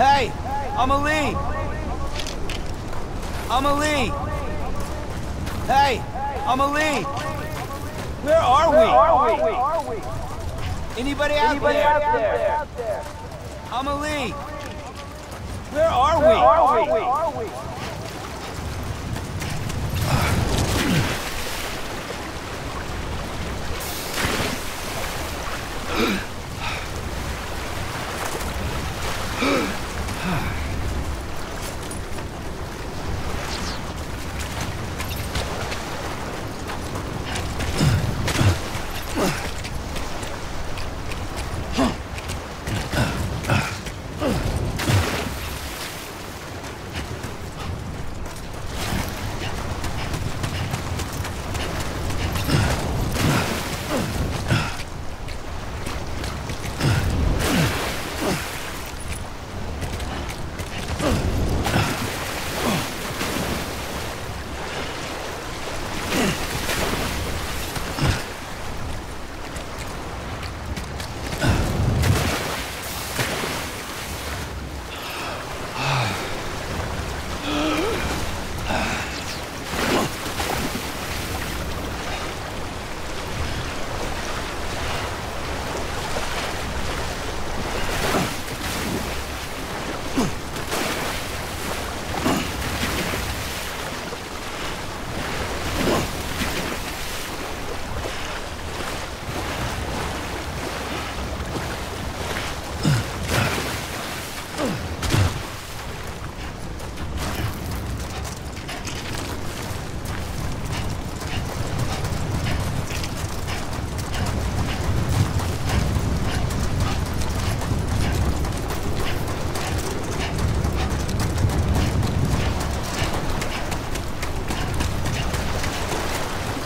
Hey, Amelie! Amelie! Hey, Amelie! Where are we? Anybody out there? Amelie! Where are we?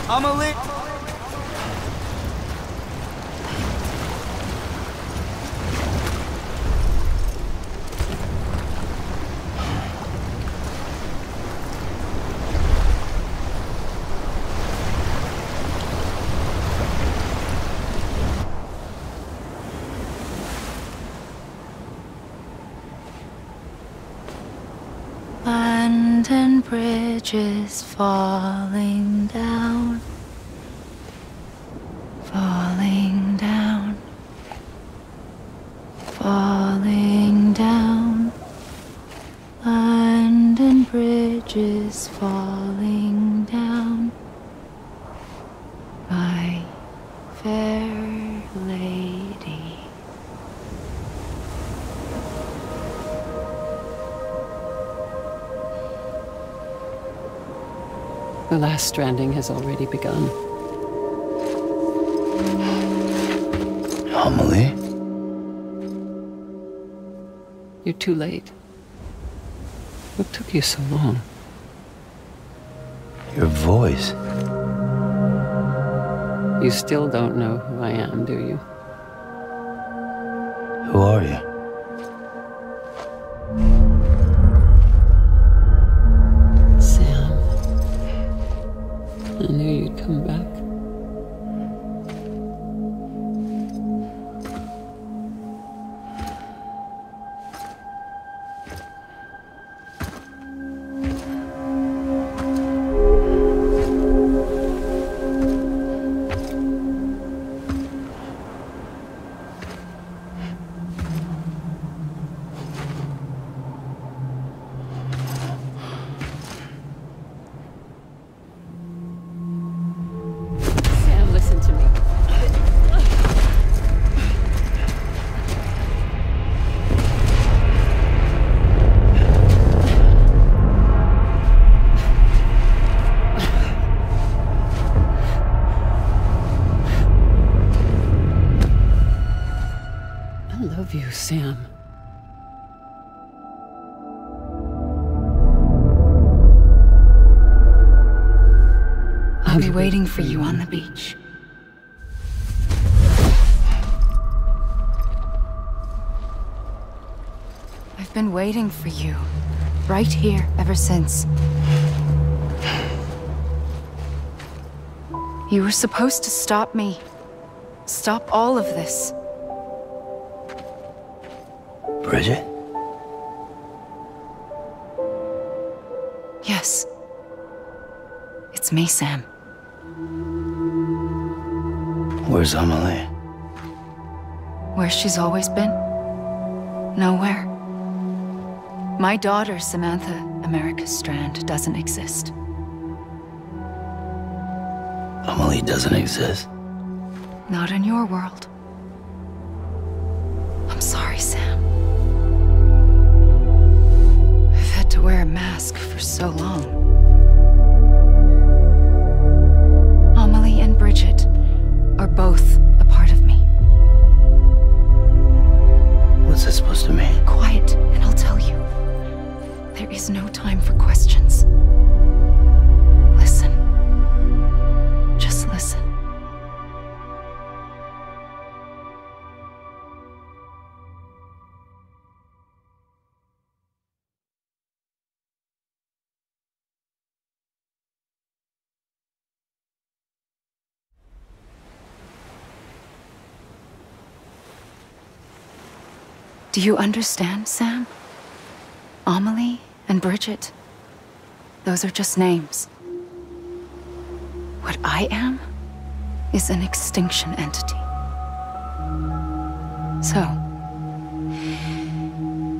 Amelie! London Bridge is falling down, falling down, falling down. London Bridge is falling down, my fair lady. The last stranding has already begun. Amelie? You're too late. What took you so long? Your voice. You still don't know who I am, do you? Who are you? Sam. I knew you'd come back. Listen to me. I love you, Sam. I'll be waiting for you on the beach. I've been waiting for you, right here, ever since. You were supposed to stop me. Stop all of this. Bridget? Yes. It's me, Sam. Where's Amelie? Where she's always been. Nowhere. My daughter, Samantha America Strand, doesn't exist. Amelie doesn't exist? Not in your world. I'm sorry, Sam. I've had to wear a mask for so long. Amelie and Bridget are both a part of me. What's that supposed to mean? Quiet, and I'll tell you. There is no time for questions. Listen. Just listen. Do you understand, Sam? Amelie and Bridget, those are just names. What I am is an extinction entity. So,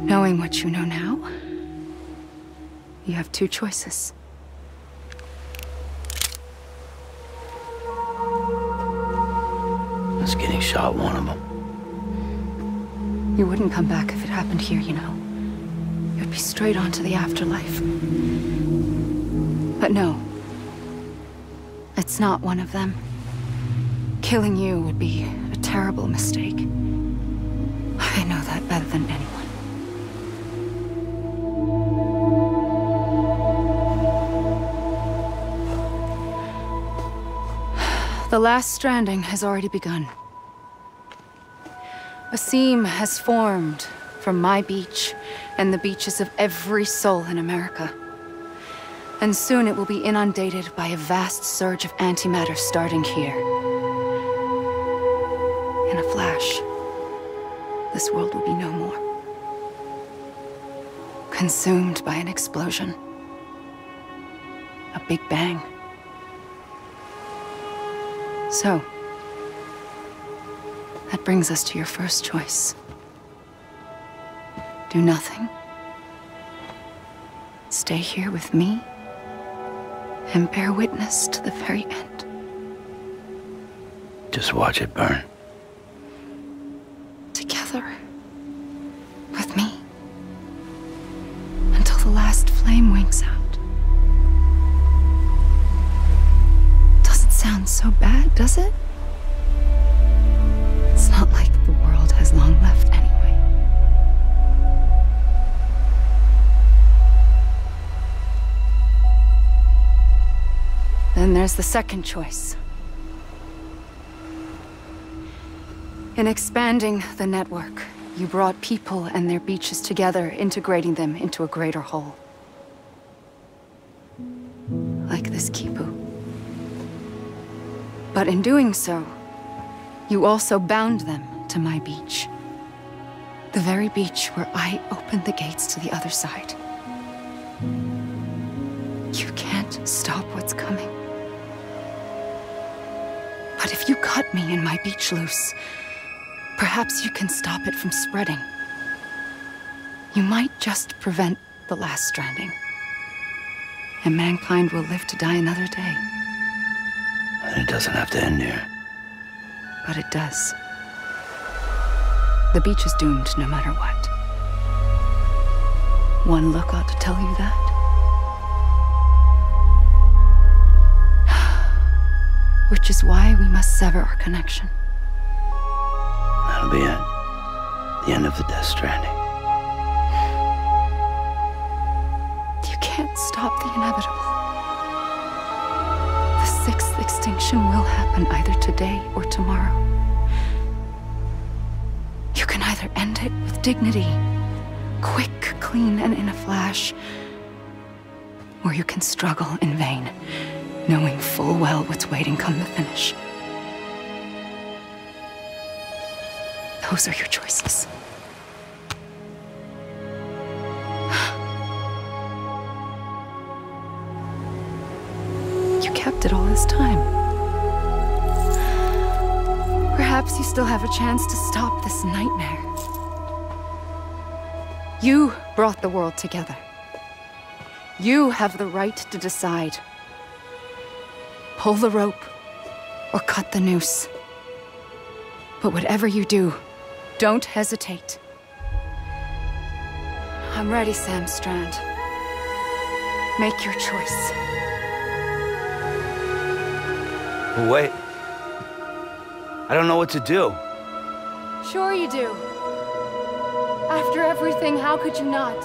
knowing what you know now, you have two choices. Is getting shot one of them? You wouldn't come back if it happened here, you know. You'd be straight on to the afterlife. But no. It's not one of them. Killing you would be a terrible mistake. I know that better than anyone. The last stranding has already begun. A seam has formed from my beach and the beaches of every soul in America. And soon it will be inundated by a vast surge of antimatter starting here. In a flash, this world will be no more. Consumed by an explosion. A big bang. So, that brings us to your first choice. Do nothing. Stay here with me and bear witness to the very end. Just watch it burn. Together. With me. Until the last flame winks out. Doesn't sound so bad, does it? It's not like the world has long left anyway. Then there's the second choice. In expanding the network, you brought people and their beaches together, integrating them into a greater whole. Like this Kipu. But in doing so, you also bound them to my beach. The very beach where I opened the gates to the other side. You can't stop what's coming. But if you cut me and my beach loose, perhaps you can stop it from spreading. You might just prevent the last stranding. And mankind will live to die another day. And it doesn't have to end here. But it does. The beach is doomed no matter what. One look ought to tell you that. Which is why we must sever our connection. That'll be it. The end of the Death Stranding. You can't stop the inevitable. The sixth extinction will happen either today or tomorrow. You can either end it with dignity, quick, clean, and in a flash, or you can struggle in vain, knowing full well what's waiting come the finish. Those are your choices. Perhaps you still have a chance to stop this nightmare. You brought the world together. You have the right to decide. Pull the rope, or cut the noose. But whatever you do, don't hesitate. I'm ready, Sam Strand. Make your choice. Wait. I don't know what to do. Sure you do. After everything, how could you not?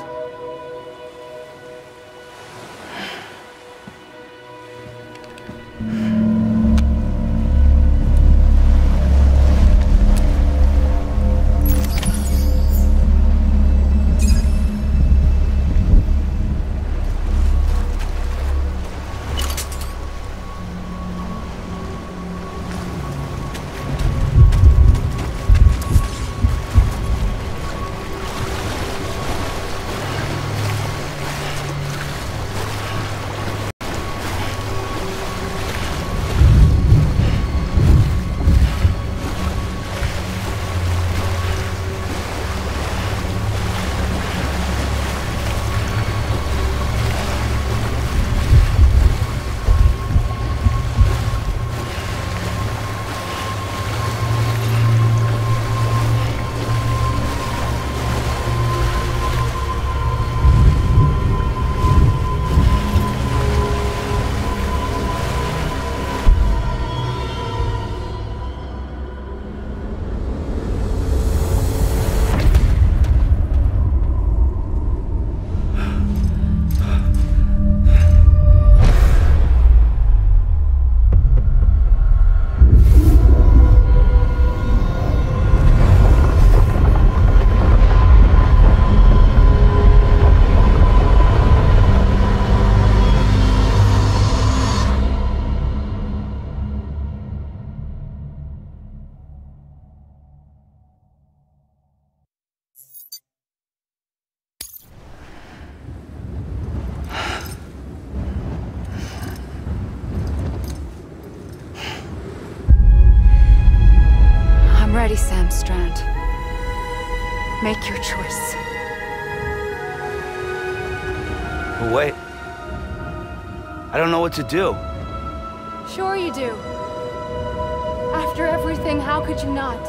Ready, Sam Strand. Make your choice. Wait. I don't know what to do. Sure you do. After everything, how could you not?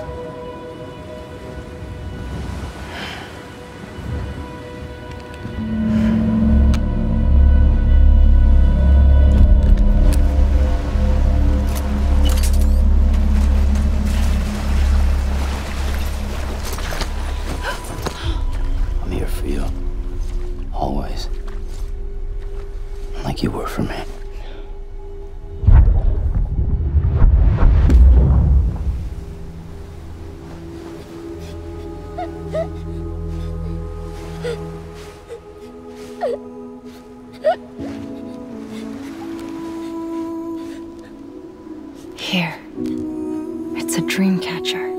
For you. Always. Like you were for me. Here. It's a dream catcher.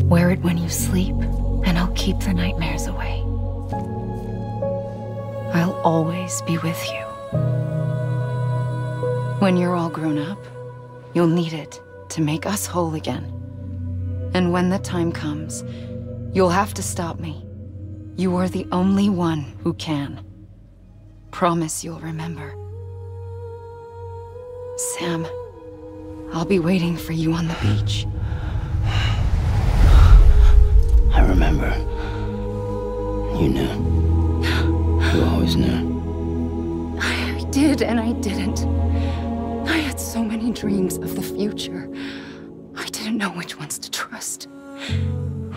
Wear it when you sleep, and I'll keep the nightmares away. I'll always be with you. When you're all grown up, you'll need it to make us whole again. And when the time comes, you'll have to stop me. You are the only one who can. Promise you'll remember. Sam, I'll be waiting for you on the beach. I remember. You knew. You always knew. I did and I didn't. I had so many dreams of the future. I didn't know which ones to trust.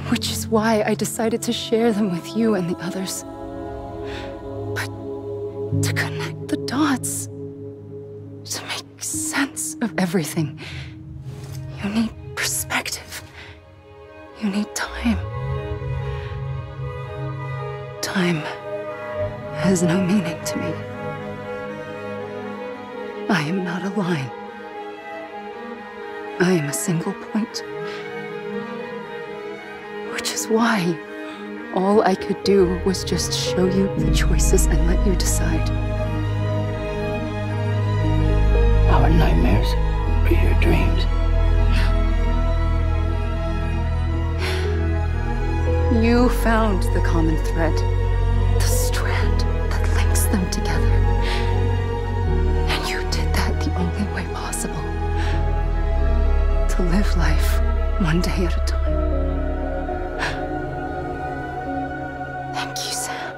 Which is why I decided to share them with you and the others. But to connect the dots, to make sense of everything, you need perspective. You need time. Time has no meaning to me. I am not a line. I am a single point. Which is why all I could do was just show you the choices and let you decide. Our nightmares are your dreams. You found the common thread, the strand that links them together. And you did that the only way possible. To live life one day at a time. Thank you, Sam.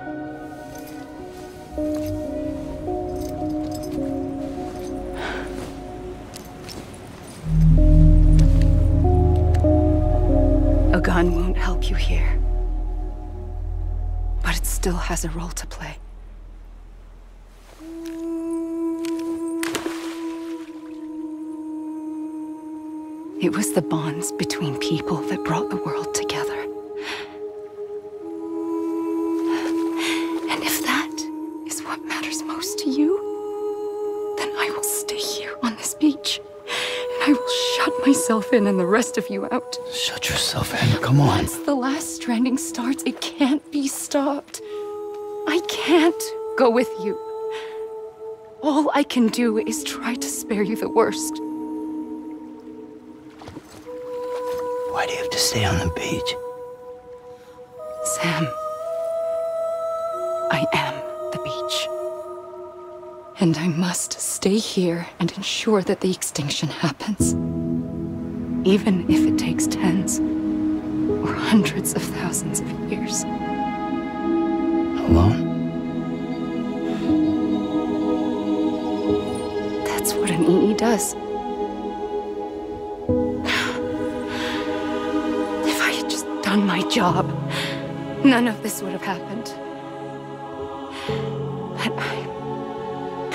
A gun won't help you here. But it still has a role to play. It was the bonds between people that brought the world together. And if that is what matters most to you, then I will stay here on this beach. And I will shut myself in and the rest of you out. Shut yourself in, come on. Once the last stranding starts, it can't be stopped. I can't go with you. All I can do is try to spare you the worst. Why do you have to stay on the beach? Sam, I am the beach. And I must stay here and ensure that the extinction happens. Even if it takes tens or hundreds of thousands of years. Alone? That's what an EE does. If I had just done my job, none of this would have happened. But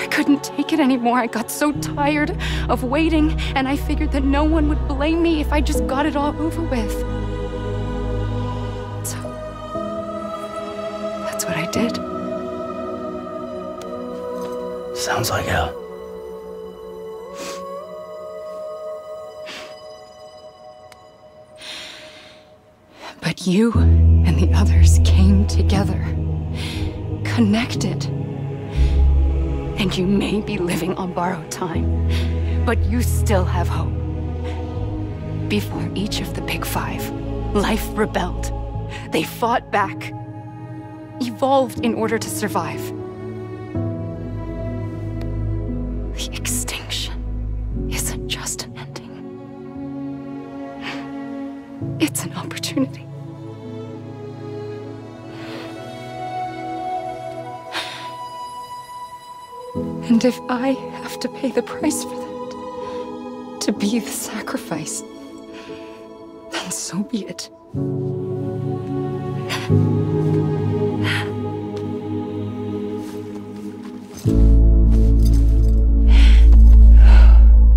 I couldn't take it anymore. I got so tired of waiting, and I figured that no one would blame me if I just got it all over with. So, that's what I did. Sounds like hell. But you and the others came together, connected. And you may be living on borrowed time, but you still have hope. Before each of the Big Five, life rebelled. They fought back, evolved in order to survive. The extinction isn't just an ending. It's an opportunity. And if I have to pay the price for that, to be the sacrifice, then so be it.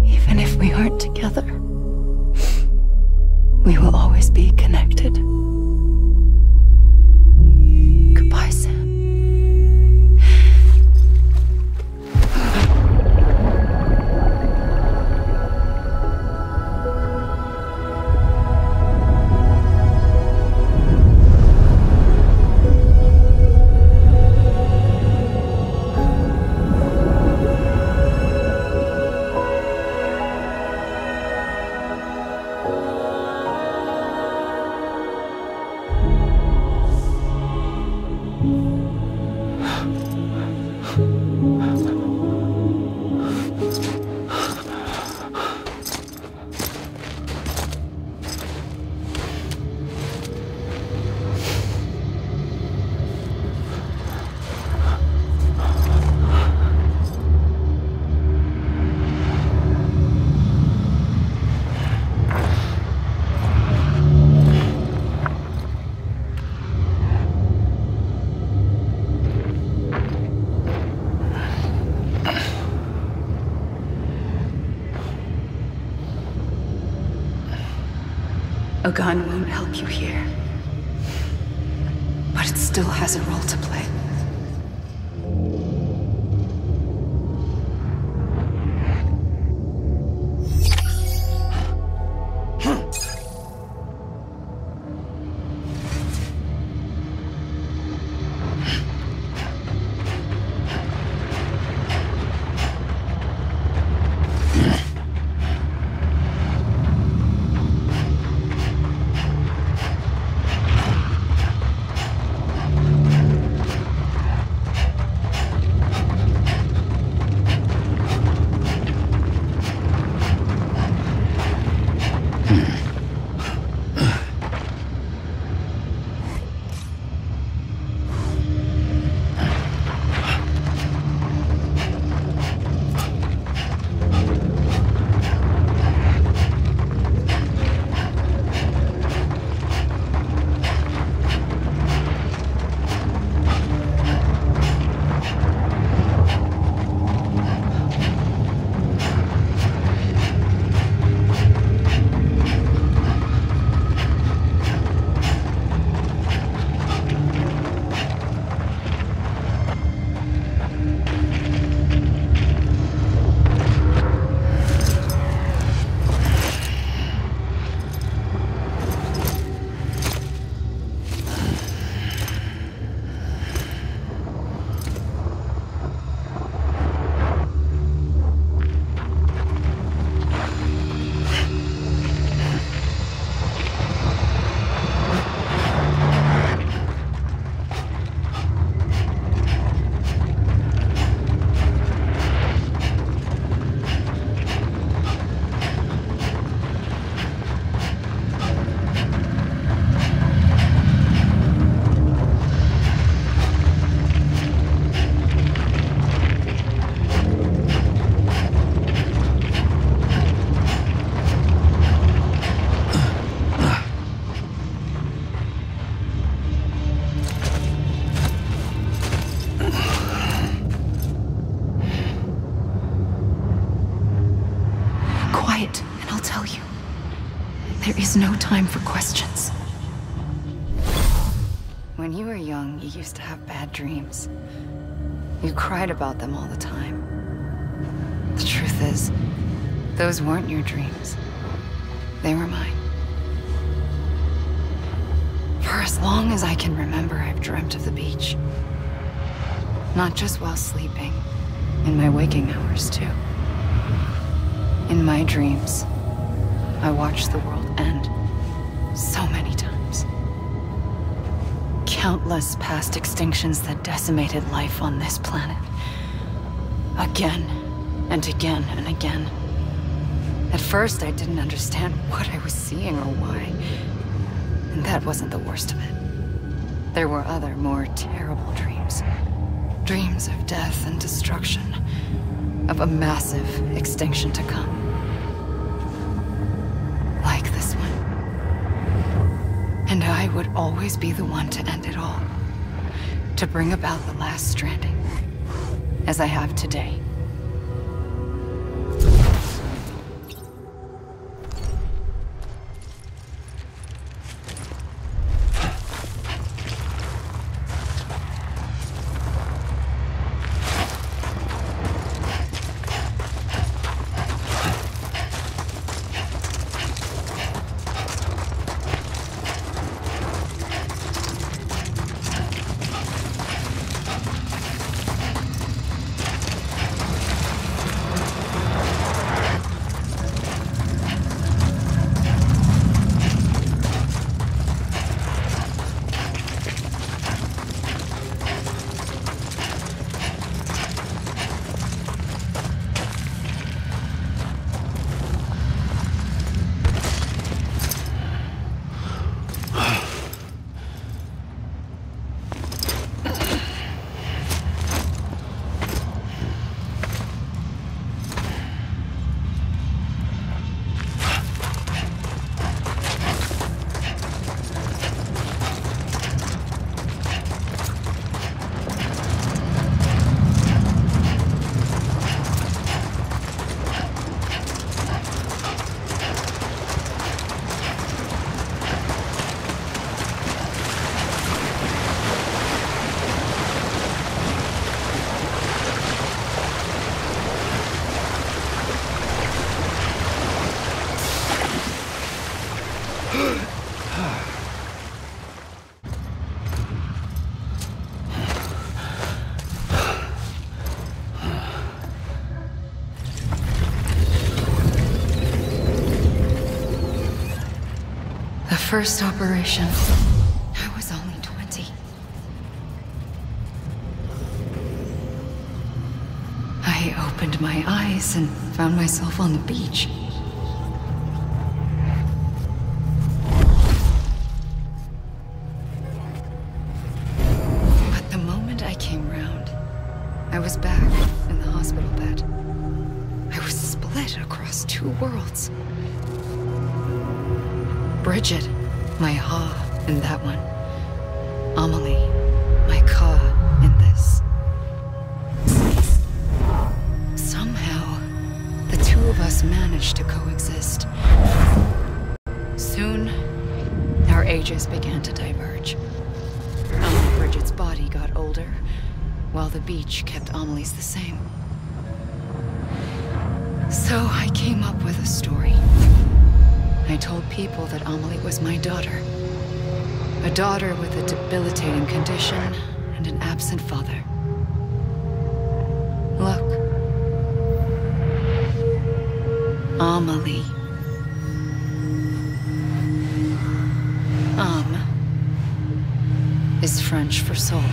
Even if we aren't together, we will always be connected. Goodbye, Sam. A gun won't help you here, but it still has a role to play. quiet, and I'll tell you. There is no time for questions. When you were young, you used to have bad dreams. You cried about them all the time. The truth is, those weren't your dreams. They were mine. For as long as I can remember, I've dreamt of the beach. Not just while sleeping, in my waking hours too. In my dreams, I watched the world end so many times. Countless past extinctions that decimated life on this planet. Again, and again, and again. At first, I didn't understand what I was seeing or why. And that wasn't the worst of it. There were other, more terrible dreams. Dreams of death and destruction. Of a massive extinction to come. Like this one. And I would always be the one to end it all. To bring about the last stranding. As I have today. First operation, I was only 20. I opened my eyes and found myself on the beach. But the moment I came round, I was back in the hospital bed. I was split across two worlds. Bridget, my Ha in that one. Amelie, my Ka in this. Somehow, the two of us managed to coexist. Soon, our ages began to diverge. Bridget's body got older, while the beach kept Amelie's the same. So I came up with a story. I told people that Amelie was my daughter. A daughter with a debilitating condition and an absent father. Look. Amelie. Âme is French for soul.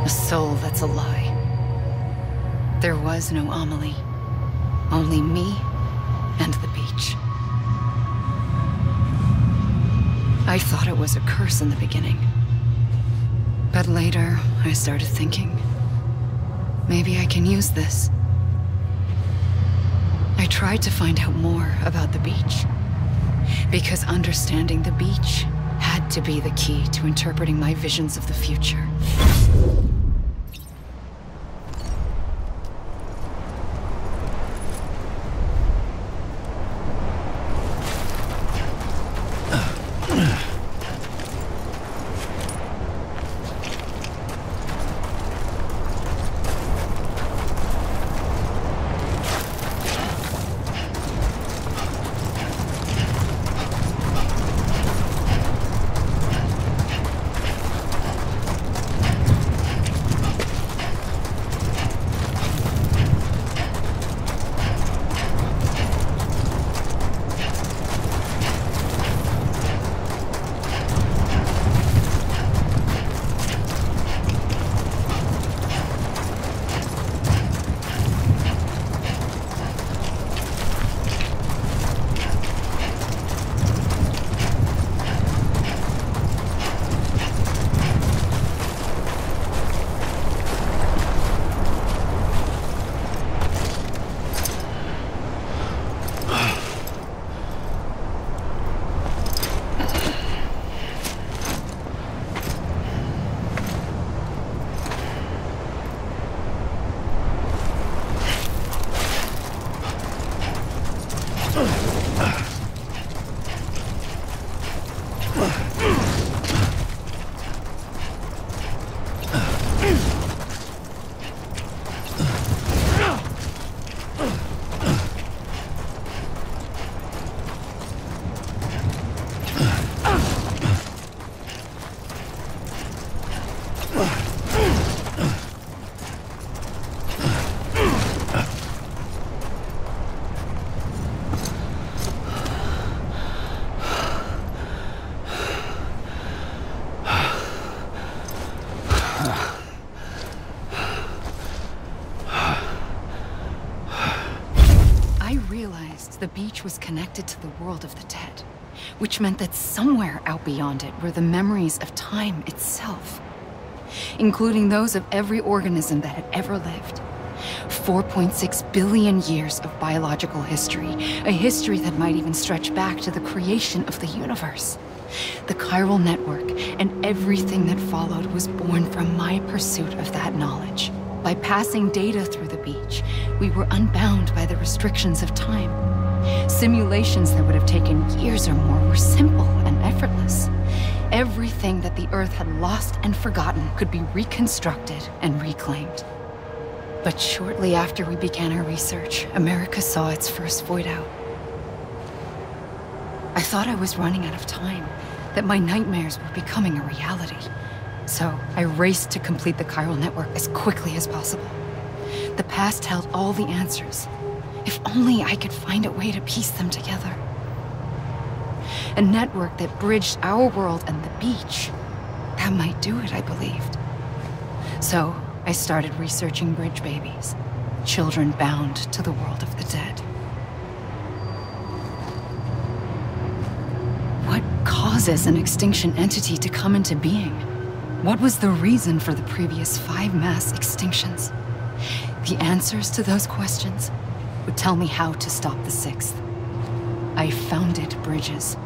A soul that's a lie. There was no Amelie. Only me and the beach. I thought it was a curse in the beginning. But later, I started thinking, maybe I can use this. I tried to find out more about the beach. Because understanding the beach had to be the key to interpreting my visions of the future. realized the beach was connected to the world of the dead, which meant that somewhere out beyond it were the memories of time itself, including those of every organism that had ever lived. 4.6 billion years of biological history, a history that might even stretch back to the creation of the universe. The chiral network and everything that followed was born from my pursuit of that knowledge. By passing data through the beach, we were unbound by the restrictions of time. Simulations that would have taken years or more were simple and effortless. Everything that the Earth had lost and forgotten could be reconstructed and reclaimed. But shortly after we began our research, America saw its first void out. I thought I was running out of time, that my nightmares were becoming a reality. So I raced to complete the chiral network as quickly as possible. The past held all the answers. If only I could find a way to piece them together. A network that bridged our world and the beach. That might do it, I believed. So I started researching bridge babies, children bound to the world of the dead. What causes an extinction entity to come into being? What was the reason for the previous 5 mass extinctions? The answers to those questions would tell me how to stop the 6th. I founded bridges,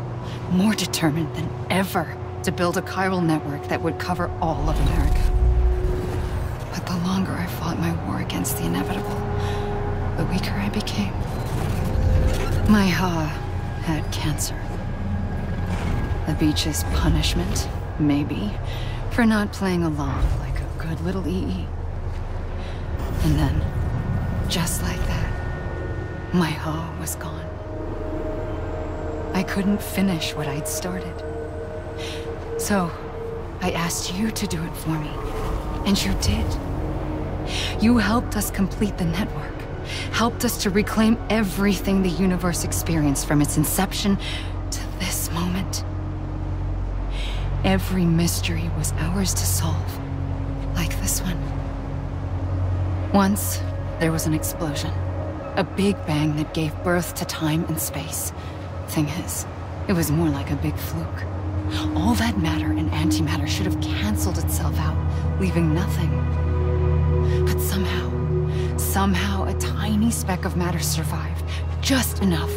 more determined than ever to build a chiral network that would cover all of America. But the longer I fought my war against the inevitable, the weaker I became. My Ha had cancer. The beach's punishment, maybe, for not playing along like a good little EE. And then, just like that, my Ha was gone. I couldn't finish what I'd started. So, I asked you to do it for me, and you did. You helped us complete the network, helped us to reclaim everything the universe experienced from its inception to this moment. Every mystery was ours to solve, like this one. Once, there was an explosion. A big bang that gave birth to time and space. Thing is, it was more like a big fluke. All that matter and antimatter should have canceled itself out, leaving nothing. But somehow a tiny speck of matter survived. Just enough.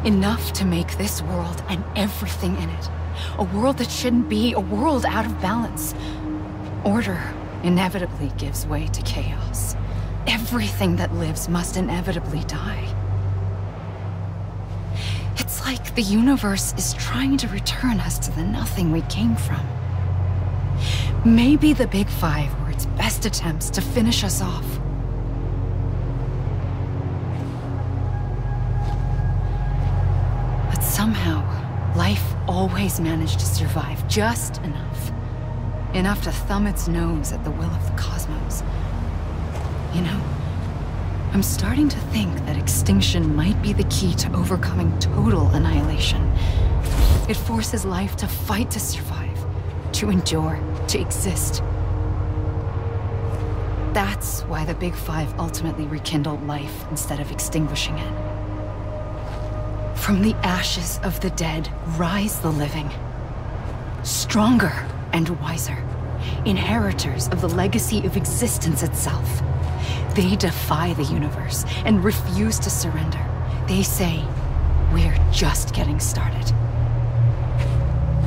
Enough to make this world and everything in it. A world that shouldn't be, a world out of balance. Order inevitably gives way to chaos. Everything that lives must inevitably die. It's like the universe is trying to return us to the nothing we came from. Maybe the Big Five were its best attempts to finish us off. But somehow, life always managed to survive just enough. Enough to thumb its nose at the will of the cosmos. You know, I'm starting to think that extinction might be the key to overcoming total annihilation. It forces life to fight to survive, to endure, to exist. That's why the Big Five ultimately rekindled life instead of extinguishing it. From the ashes of the dead rise the living. Stronger and wiser. Inheritors of the legacy of existence itself. They defy the universe and refuse to surrender. They say, we're just getting started.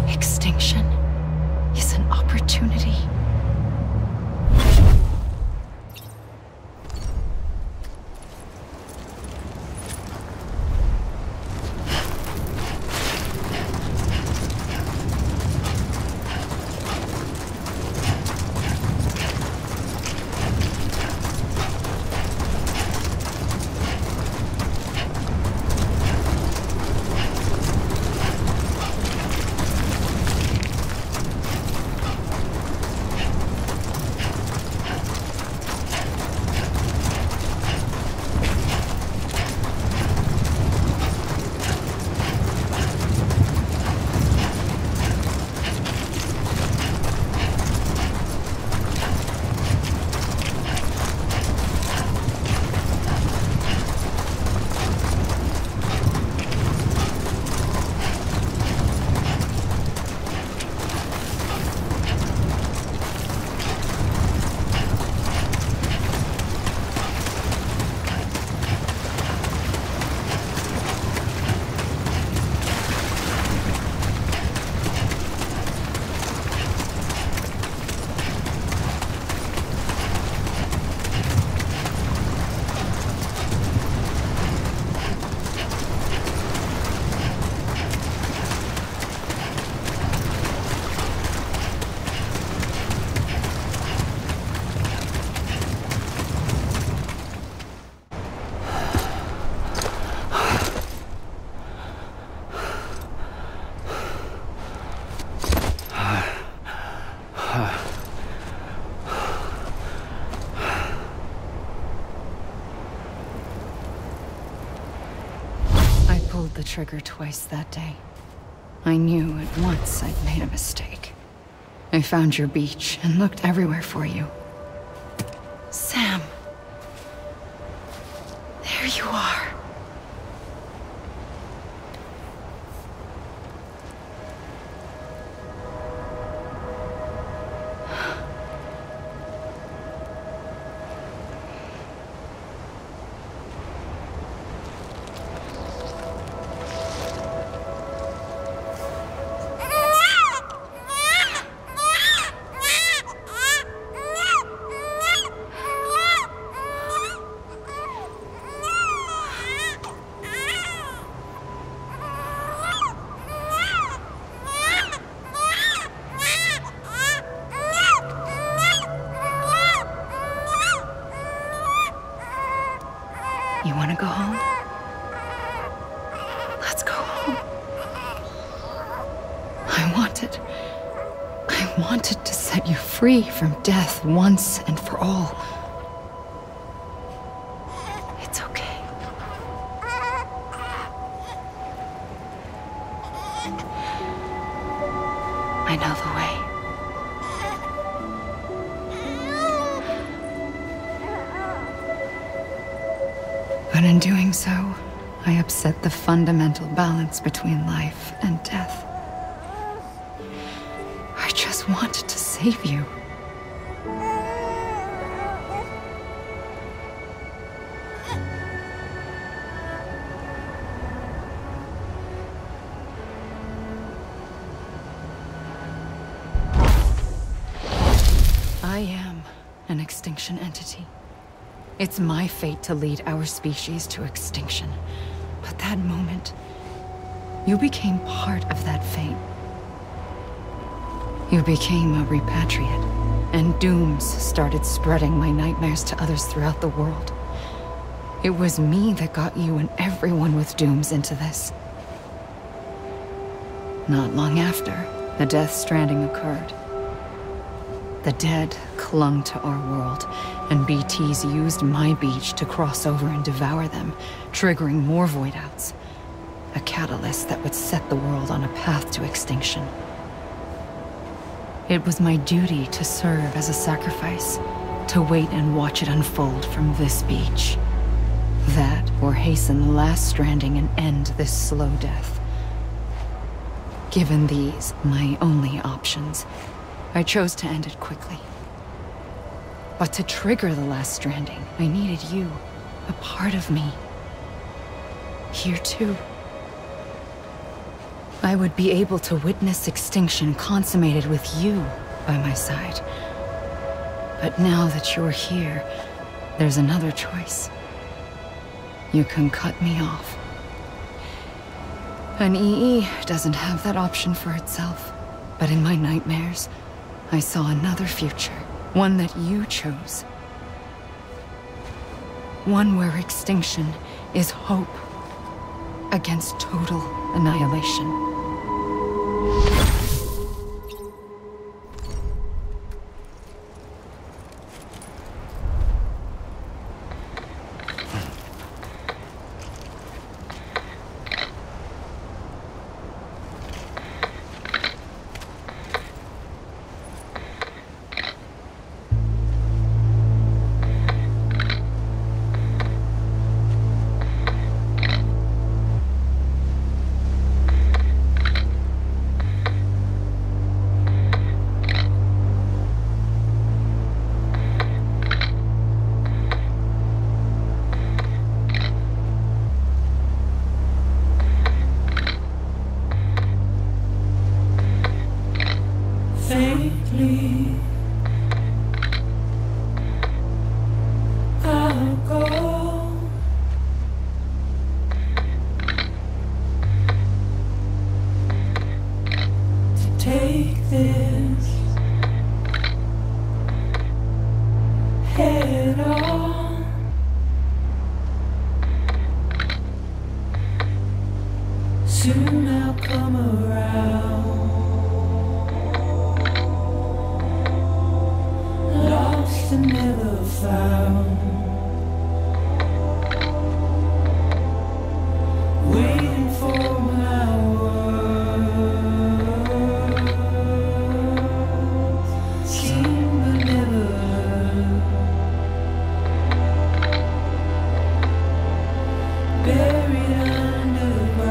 Extinction is an opportunity. pulled the trigger twice that day, I knew at once I'd made a mistake. I found your beach and looked everywhere for you. Sam. There you are. You want to go home? Let's go home. I wanted to set you free from death once and for all. It's okay. I know the way. But in doing so, I upset the fundamental balance between life and death. I just wanted to save you. I am an extinction entity. It's my fate to lead our species to extinction. But that moment, you became part of that fate. You became a repatriate, and dooms started spreading my nightmares to others throughout the world. It was me that got you and everyone with dooms into this. Not long after, the Death Stranding occurred. The dead clung to our world, and BTs used my beach to cross over and devour them, triggering more void-outs. A catalyst that would set the world on a path to extinction. It was my duty to serve as a sacrifice, to wait and watch it unfold from this beach. That, or hasten the last stranding and end this slow death. Given these, my only options, I chose to end it quickly. But to trigger the last stranding, I needed you, a part of me. Here too. I would be able to witness extinction consummated with you by my side. But now that you're here, there's another choice. You can cut me off. An EE doesn't have that option for itself. But in my nightmares, I saw another future. One that you chose. One where extinction is hope against total annihilation. Faintly, I'll go to take this head on. Soon I'll come around. Lost and never found, waiting for my words, seen but never heard, buried underground.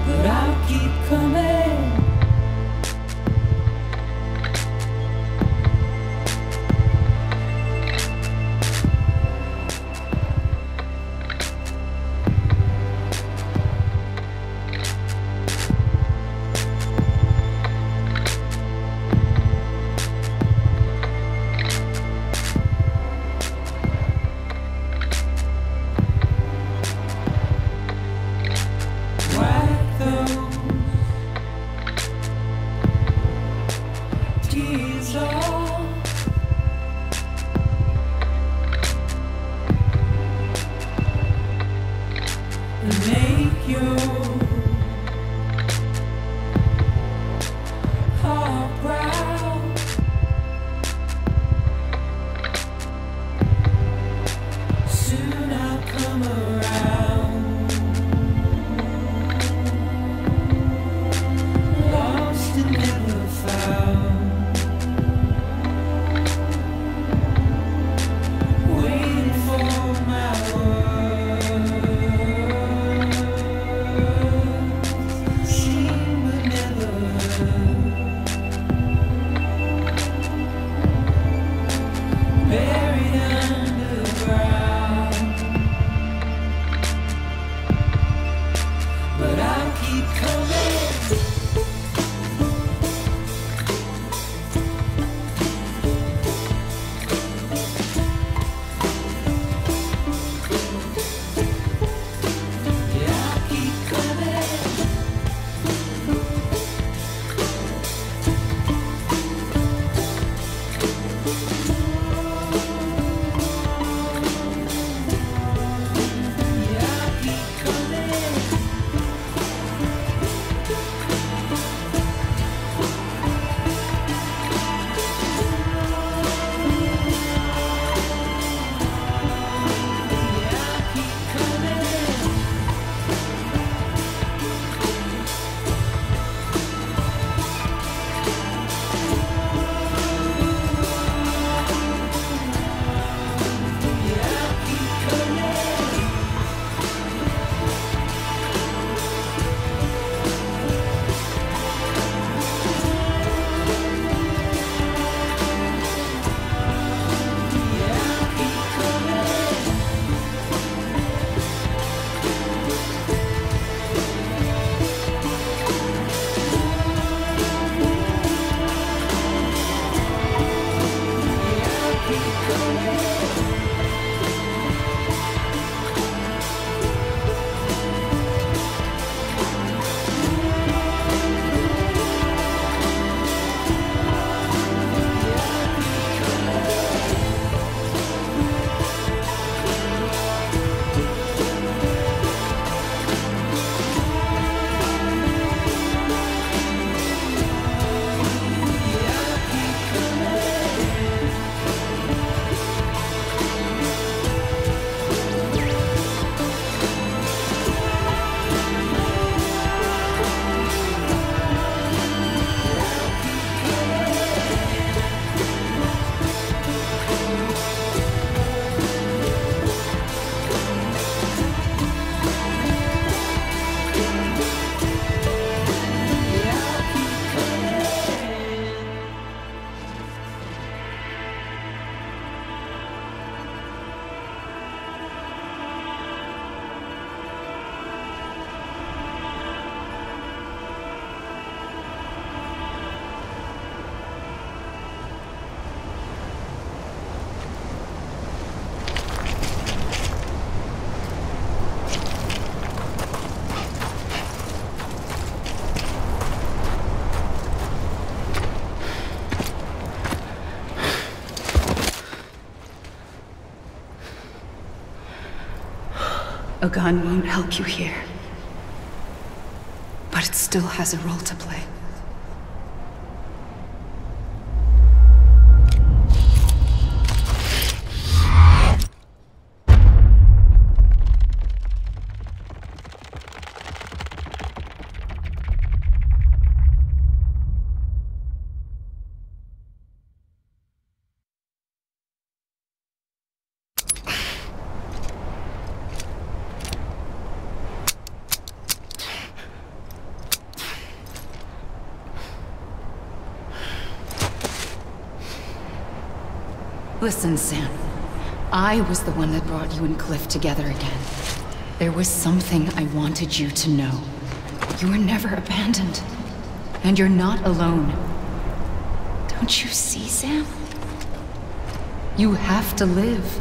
But I'll keep coming. Wipe those tears off. And make your heart proud. Soon I'll come around. Lost and never found. Waiting for my words, seen but never heard, buried underground. But I'll keep coming. Yeah, I'll keep coming. Yeah, I'll keep coming. Yeah, I'll keep coming. Yeah, I'll keep coming. Yeah, I'll keep coming. Yeah, I'll keep coming. A gun won't help you here. But it still has a role to play. Listen, Sam. I was the one that brought you and Cliff together again. There was something I wanted you to know. You were never abandoned. And you're not alone. Don't you see, Sam? You have to live.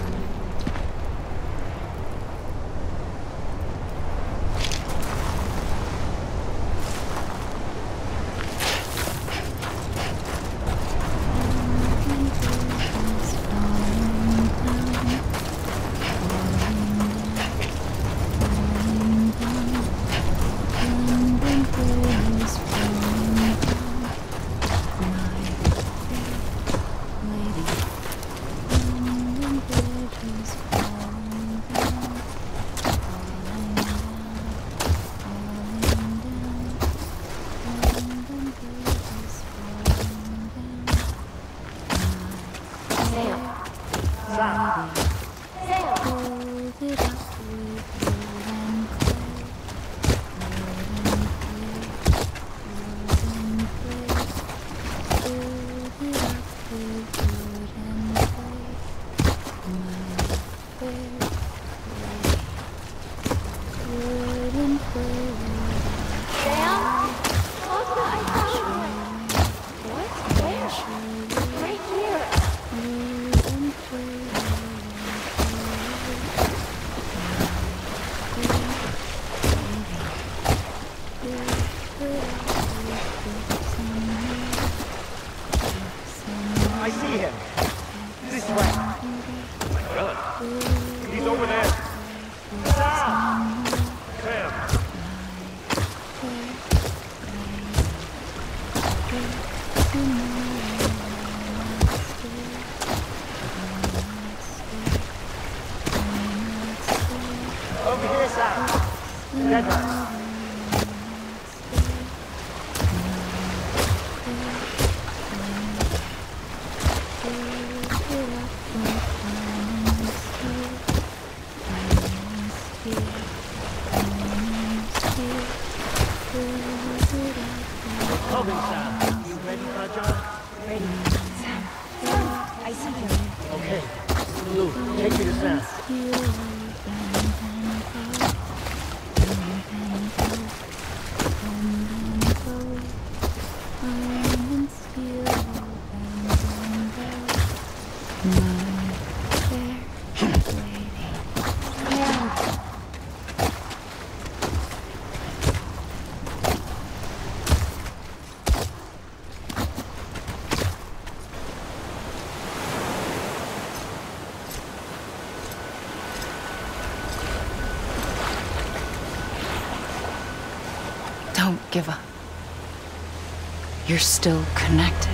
I see him. This way. Run. He's over there. Sam! Sam! Over here, Sam. Together. Coming, Sam. You ready for a job? Ready. Sam. Sam, I see you. Okay. Lou, take me to Sam. Don't give up. You're still connected.